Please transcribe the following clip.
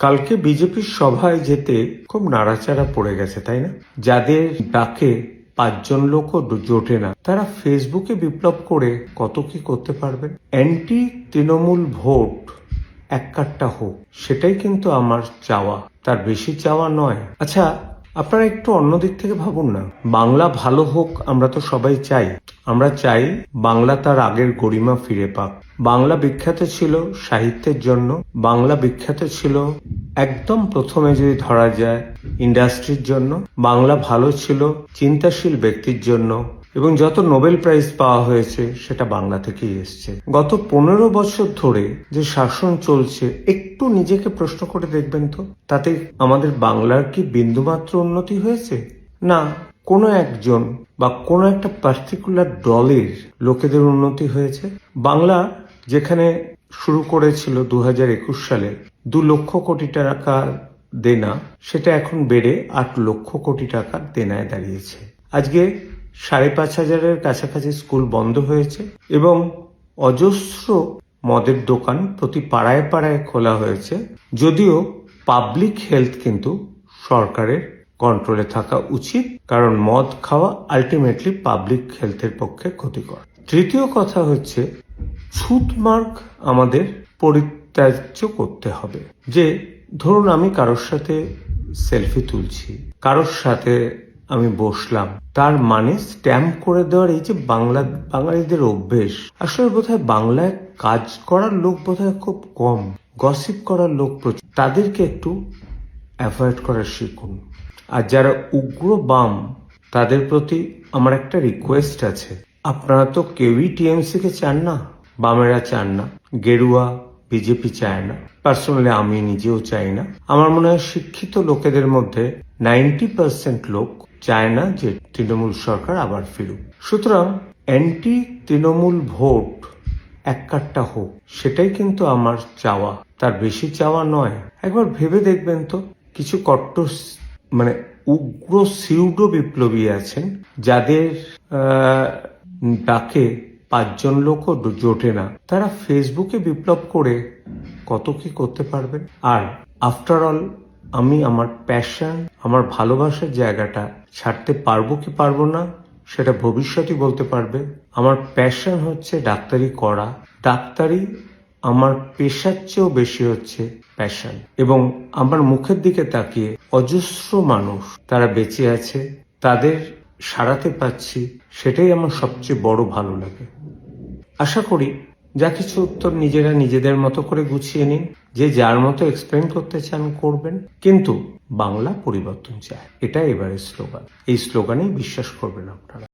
কালকে বিজেপির সভায় যেতে খুব নাড়াচাড়া পড়ে গেছে, তাই না? যাদের ডাকে 5 জন লোকও জোটে না, তারা ফেসবুকে বিপ্লব করে কত কি করতে পারবেন। অ্যান্টি তৃণমূল ভোট এক কাট্টা হোক, সেটাই কিন্তু আমার চাওয়া, তার বেশি চাওয়া নয়। আচ্ছা, আপনারা একটু অন্য দিক থেকে ভাবুন না। বাংলা ভালো হোক আমরা তো সবাই চাই। আমরা চাই বাংলা তার আগের গরিমা ফিরে পাক। বাংলা বিখ্যাত ছিল সাহিত্যের জন্য, বাংলা বিখ্যাত ছিল একদম প্রথমে যদি ধরা যায় ইন্ডাস্ট্রির জন্য, বাংলা ভালো ছিল চিন্তাশীল ব্যক্তির জন্য, এবং যত নোবেল প্রাইজ পাওয়া হয়েছে সেটা বাংলা থেকেই এসছে। গত 15 বছর ধরে যে শাসন চলছে, একটু নিজেকে প্রশ্ন করে দেখবেন তো, তাতে আমাদের বাংলার কি বিন্দুমাত্র উন্নতি হয়েছে? না, কোনো একজন বা কোনো একটা পার্টিকুলার দলের লোকেদের উন্নতি হয়েছে। বাংলা যেখানে শুরু করেছিল 2021 সালে 2 লক্ষ কোটি টাকা দেনা, সেটা এখন বেড়ে 8 লক্ষ কোটি টাকার দেনায় দাঁড়িয়েছে। আজকে 5,500-এর কাছাকাছি স্কুল বন্ধ হয়েছে এবং অজস্র মদের দোকান প্রতি পাড়ায় পাড়ায় খোলা হয়েছে। যদিও পাবলিক হেলথ কিন্তু সরকারের কন্ট্রোলে থাকা উচিত, কারণ মদ খাওয়া আলটিমেটলি পাবলিক হেলথের পক্ষে ক্ষতিকর। তৃতীয় কথা হচ্ছে, ছুতমার্গ আমাদের পরিত্যাজ্য করতে হবে। যে ধরুন আমি কারোর সাথে সেলফি তুলছি, কারোর সাথে আমি বসলাম, তার মানে স্ট্যাম্প করে দেওয়ার এই যে বাঙালিদের অভ্যেস, আসলে বোধহয় বাংলায় কাজ করার লোক বোধহয় খুব কম, গসিপ করার লোক প্রচুর। তাদেরকে একটু অ্যাভয়েড করা শিখুন। আর যারা উগ্র বাম, তাদের প্রতি আমার একটা রিকোয়েস্ট আছে। আপনারা তো কেউই টিএমসি কে চান না, বামেরা চান না, গেরুয়া বিজেপি চায় না, পার্সোনালি আমি নিজেও চাই না। আমার মনে হয় শিক্ষিত লোকেদের মধ্যে 90% লোক চায় না যে তৃণমূল সরকার আবার ফিরুক। সুতরাং অ্যান্টি তৃণমূল ভোট এক কাট্টা হোক, সেটাই কিন্তু আমার চাওয়া, তার বেশি চাওয়া নয়। একবার ভেবে দেখবেন তো, কিছু কট্টর উগ্র সিউডো বিপ্লবী আছেন, যাদের ডাকে 5 জন লোকও জোটে না, তারা ফেসবুকে বিপ্লব করে কত কি করতে পারবেন। আর আফটার অল, আমি আমার প্যাশন, আমার ভালোবাসার জায়গাটা ছাড়তে পারবো কি পারবো না সেটা ভবিষ্যতই বলতে পারবে। আমার প্যাশন হচ্ছে ডাক্তারি করা। ডাক্তারি আমার পেশার চেয়েও বেশি হচ্ছে প্যাশন, এবং আমার মুখের দিকে তাকিয়ে অজস্র মানুষ তারা বেঁচে আছে, তাদের সারাতে পারছি, সেটাই আমার সবচেয়ে বড় ভালো লাগে। আশা করি যা কিছু উত্তর নিজেরা নিজেদের মতো করে গুছিয়ে নিন, যে যার মতো এক্সপ্লেন করতে চান করবেন, কিন্তু বাংলা পরিবর্তন চায়, এটা এবারের স্লোগান। এই স্লোগানেই বিশ্বাস করবেন আপনারা।